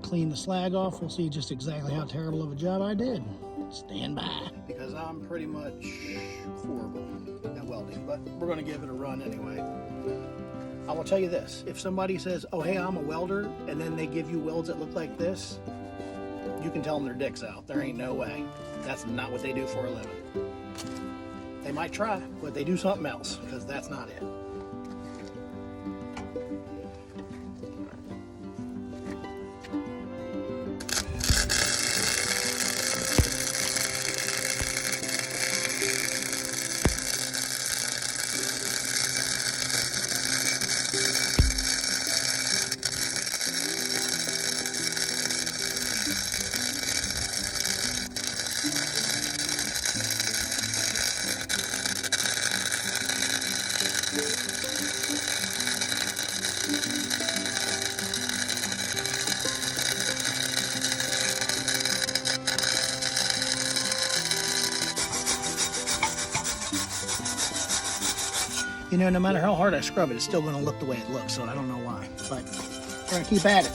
clean the slag off, we'll see just exactly how terrible of a job I did. Stand by. Because I'm pretty much horrible at welding, but we're going to give it a run anyway. I will tell you this, if somebody says, oh hey, I'm a welder, and then they give you welds that look like this, you can tell them their dick's out. There ain't no way. That's not what they do for a living. They might try, but they do something else, because that's not it. You know, no matter how hard I scrub it, it's still going to look the way it looks, so I don't know why. But we're going to keep at it.